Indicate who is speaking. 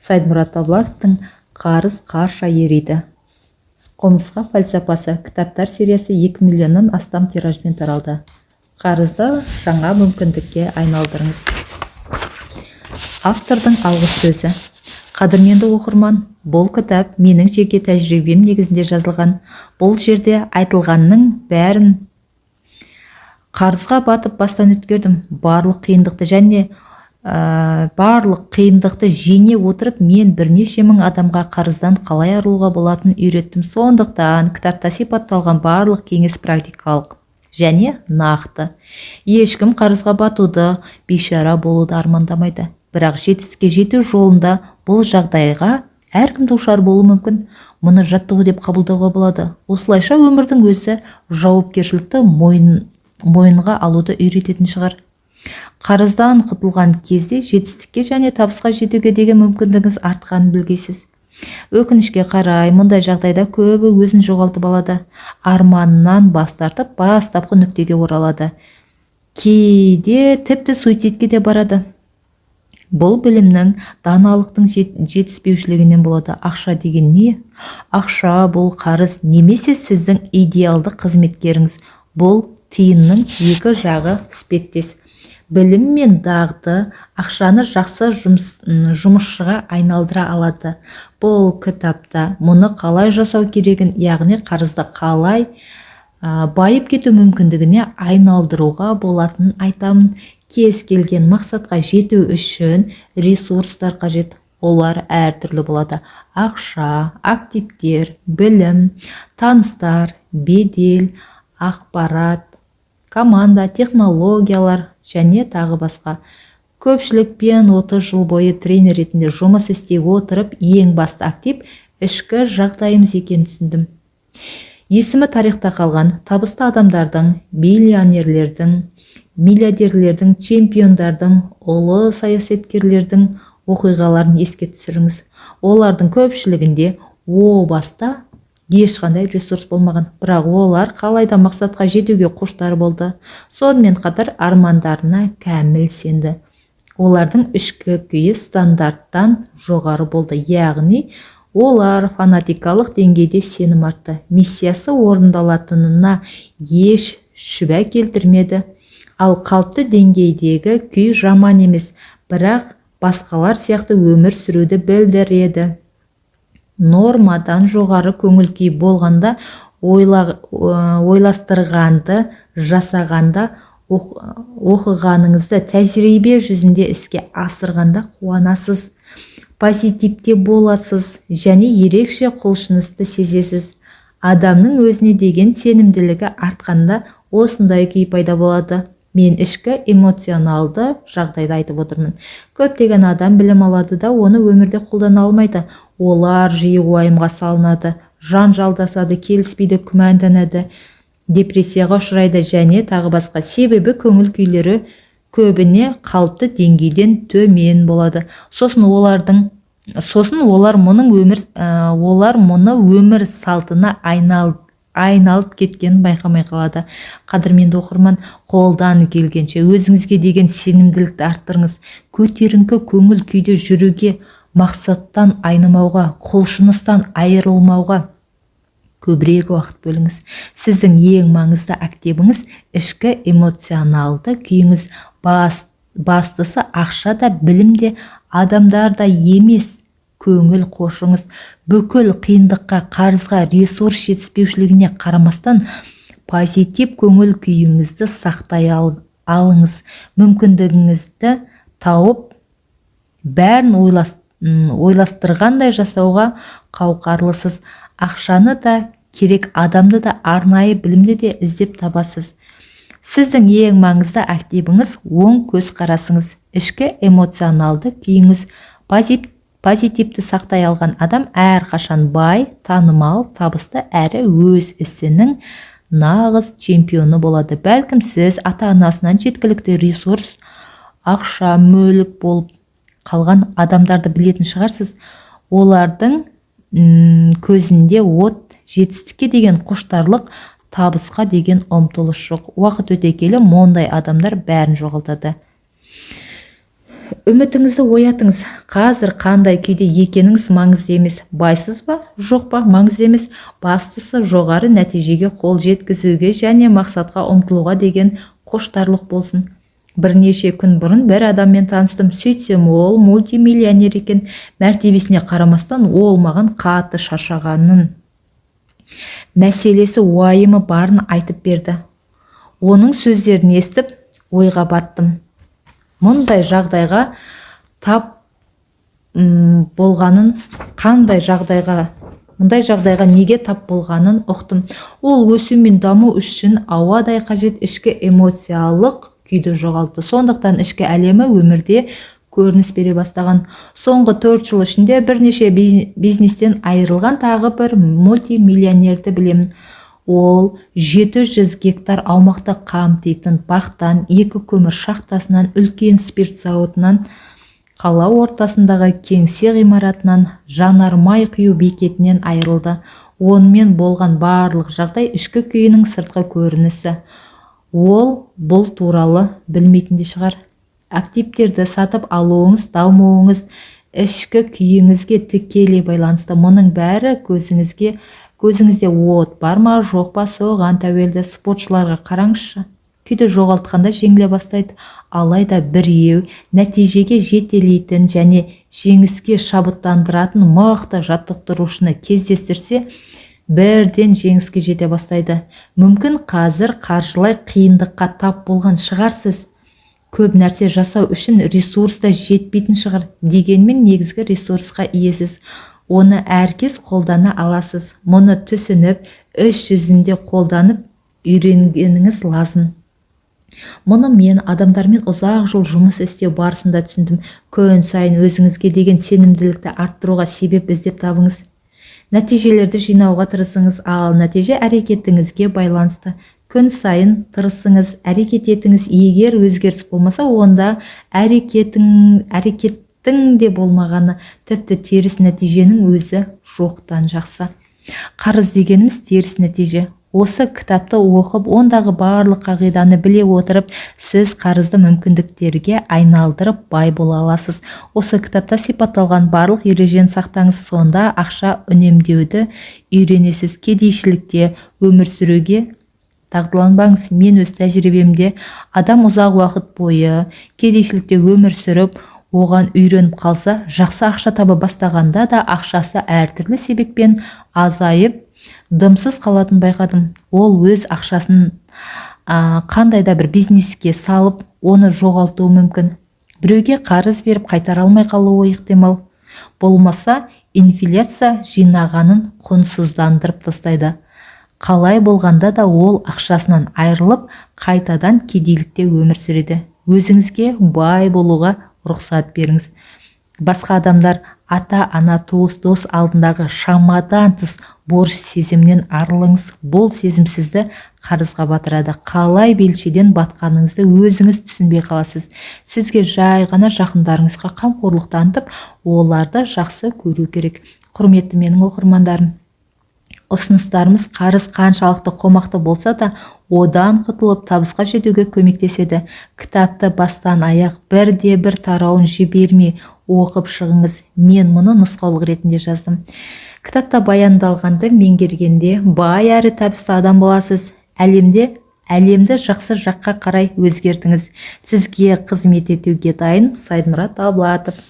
Speaker 1: Сайдмұрат Абылатовтың «Қарыз қарша ериді. Құмырсқа фальсапасы» кітаптар сериясы 2 миллионнан астам тиражбен таралды. Қарызды жаңа мүмкіндікке айналдырыңыз. Автордың алғыс сөзі. Қадірменді оқырман, бұл кітап менің жеке тәжірибем негізінде жазылған. Бұл жерде айтылғанның бәрін қарызға батып бастан өткердім. Барлық қиындықты жеңе отырып, мен бірнеше мың адамға қарыздан қалай арылуға болатынын үйреттім. Сондықтан кітапта сипатталған барлық кеңес практикалық және нақты. Ешкім қарызға батуды, бейшара болуды армандамайды. Бірақ жетістікке жету жолында бұл жағдайға әркім душар болуы мүмкін. Мұны жаттығу деп қабылдауға болады. Осылайша өмірдің өзі жауапкершілікті мойынға алуды үйрететін шығар. Қарыздан құтылған кезде жетістікке және табысқа жетуге деген мүмкіндігіңіз артқанын білгейсіз. Өкінішке қарай, мұндай жағдайда көбі өзін жоғалтып алады. Арманынан бас тартып, бастапқы нүктеге оралады. Кейде тіпті суицидке де барады. Бұл білімнің, даналықтың жетіспеушілігінен болады. Ақша деген не? Ақша бұл қарыз, немесе сіздің идеалды қызметкеріңіз. Бұл тиынның екі жағы іспеттес. Білім мен дағды ақшаны жақсы жұмысшыға айналдыра алады. Бұл кітапта мұны қалай жасау керегін, яғни қарызды қалай байып кету мүмкіндігіне айналдыруға болатынын айтамын. Кез келген мақсатқа жету үшін ресурстар қажет. Олар әртүрлі болады. Ақша, активтер, білім, таныстар, бедел, ақпарат, команда, технологиялар және тағы басқа. Көпшілікпен 30 жыл бойы тренер ретінде жұмыс істей отырып, ең басты актив ішкі жағдайымыз екенін түсіндім. Есімі тарихта қалған табысты адамдардың, миллиардерлердің, чемпиондардың, ұлы саясаткерлердің оқиғаларын еске түсіріңіз. Олардың көпшілігінде о баста ешқандай ресурс болмаған, бірақ олар қалайда мақсатқа жетуге құштар болды. Сонымен қатар армандарына кәміл сенді. Олардың ішкі күйі стандарттан жоғары болды, яғни олар фанатикалық деңгейде сенім артты. Миссиясы орындалатынына еш шүбә келтірмеді. Ал қалыпты деңгейдегі күй жаман емес, бірақ басқалар сияқты өмір сүруді білдіреді. Нормадан жоғары көңіл күй болғанда, ойластырғанды жасағанда, оқығаныңызды тәжірибе жүзінде іске асырғанда қуанасыз, позитивте боласыз және ерекше құлшынысты сезесіз. Адамның өзіне деген сенімділігі артқанда осындай күй пайда болады. Мен ішкі эмоционалды жағдайды айтып отырмын. Көптеген адам білім алады да, оны өмірде қолдана алмайды. Олар жиі уайымға салынады, жанжалдасады, келіспейді, күмәнданады, депрессияға ұшырайды және тағы басқа. Себебі көңіл күйлері көбіне қалыпты деңгейден төмен болады. Сосын олар мұны өмір салтына айналып кеткенін байқамай қалады. Қадірменді оқырман, қолдан келгенше өзіңізге деген сенімділікті арттырыңыз. Көтеріңкі көңіл күйде жүруге, мақсаттан айнымауға, құлшыныстан айырылмауға көбірек уақыт бөліңіз. Сіздің ең маңызды активіңіз ішкі эмоционалды күйіңіз. Бастысы ақша да, білім де, адамдар да емес. Көңіл қошыңыз. Бүкіл қиындыққа, қарызға, ресурс жетіспеушілігіне қарамастан позитив көңіл күйіңізді сақтай алыңыз. Мүмкіндігіңізді тауып, бәрін ойластырғандай жасауға қауқарлысыз. Ақшаны да керек, адамды да, арнайы білімді де іздеп табасыз. Сіздің ең маңызды активіңіз оң көз қарасыңыз. Ішкі эмоционалды күйіңіз. Позитивті сақтай алған адам әрқашан бай, танымал, табысты әрі өз ісінің нағыз чемпионы болады. Бәлкім сіз ата-анасынан жеткілікті ресурс, ақша, мүлік болып қалған адамдарды білетін шығарсыз. Олардың көзінде от, жетістікке деген құштарлық, табысқа деген ұмтылыс жоқ. Уақыт өте келе мұндай адамдар бәрін жоғалтады. үмітіңізді оятыңыз. Қазір қандай күйде екеніңіз маңызды емес. Байсыз ба, жоқ па, маңызды емес. Бастысы жоғары нәтижеге қол жеткізуге және мақсатқа ұмтылуға деген қоштарлық болсын. Бірнеше күн бұрын бір адаммен таныстым. Сөйтсем ол мультимиллионер екен. Мәртебесіне қарамастан ол маған қатты шаршағанын, мәселесі уайымы барын айтып берді. Оның сөздерін естіп ойға баттым. Мұндай жағдайға тап болғанын, мұндай жағдайға неге тап болғанын ұқтым. Ол өсу мен даму үшін ауадай қажет ішкі эмоциялық күйді жоғалтты. Сондықтан ішкі әлемі өмірде көрініс бере бастаған. Соңғы 4 жыл ішінде бірнеше бизнестен айырылған тағы бір мультимиллионерді білемін. Ол 700 гектар аумақты қамтитын бақтан, 2 көмір шахтасынан, үлкен спирт зауытынан, қала ортасындағы кеңсе ғимаратынан, жанармай құю бекетінен айырылды. Онымен болған барлық жағдай ішкі күйінің сыртқы көрінісі. Ол бұл туралы білмейтін де шығар. Активтерді сатып алуыңыз, дамуыңыз ішкі күйіңізге тікелей байланысты. Мұның бәрі көзіңізде от бар ма, жоқ па, соған тәуелді. Спортшыларға қараңызшы. Күйді жоғалтқанда жеңіле бастайды. Алайда біреу нәтижеге жетелейтін және жеңіске шабыттандыратын мықты жаттықтырушыны кездестірсе, бірден жеңіске жете бастайды. Мүмкін қазір қаржылай қиындыққа тап болған шығарсыз. Көп нәрсе жасау үшін ресурста жетпейтін шығар. Дегенмен негізгі ресурсқа иесіз. Оны әркез қолдана аласыз. Мұны түсініп, іс жүзінде қолданып үйренгеніңіз лазым. Мұны мен адамдармен ұзақ жыл жұмыс істеу барысында түсіндім. Күн сайын өзіңізге деген сенімділікті арттыруға себеп іздеп табыңыз. Нәтижелерді жинауға тырысыңыз, ал нәтиже әрекетіңізге байланысты. Күн сайын тырысыңыз, әрекет етіңіз. Егер өзгеріс болмаса, онда әрекеттің де болмағаны, тіпті теріс нәтиженің өзі жоқтан жақсы. Қарыз дегеніміз теріс нәтиже. Осы кітапты оқып, ондағы барлық қағиданы біле отырып, сіз қарызды мүмкіндіктерге айналдырып бай бола аласыз. Осы кітапта сипатталған барлық ережені сақтаңыз, сонда ақша үнемдеуді үйренесіз. Кедейшілікте өмір сүруге дағдыланбаңыз. Мен өз тәжірибемде адам ұзақ уақыт бойы кедейшілікте өмір сүріп, оған үйреніп қалса, жақсы ақша таба бастағанда да ақшасы әртүрлі себеппен азайып, дымсыз қалатын байқадым. Ол өз ақшасын қандай да бір бизнеске салып, оны жоғалтуы мүмкін. Біреуге қарыз беріп қайтара алмай қалуы ықтимал. Болмаса, инфляция жинағанын құнсыздандырып тастайды. Қалай болғанда да ол ақшасынан айырылып, қайтадан кедейлікте өмір сүреді. Өзіңізге бай болуға рұқсат беріңіз. Басқа адамдар, ата-ана, туыс, дос алдындағы шамадан тыс борыш сезімнен арылыңыз. Бұл сезім сізді қарызға батырады. Қалай белшеден батқаныңызды өзіңіз түсінбей қаласыз. Сізге жай ғана жақындарыңызға қамқорлық танытып, оларды жақсы көру керек. Құрметті менің оқырмандарым, ұсыныстарымыз қарыз қаншалықты қомақты болса да, одан құтылып табысқа жетуге көмектеседі. Кітапты бастан аяқ бірде-бір тарауын жібермей оқып шығыңыз. Мен мұны нұсқаулық ретінде жаздым. Кітапта баяндалғанды меңгергенде бай әрі табысты адам боласыз. Әлемді жақсы жаққа қарай өзгертіңіз. Сізге қызмет етуге дайын Сайдмұрат Талбатов.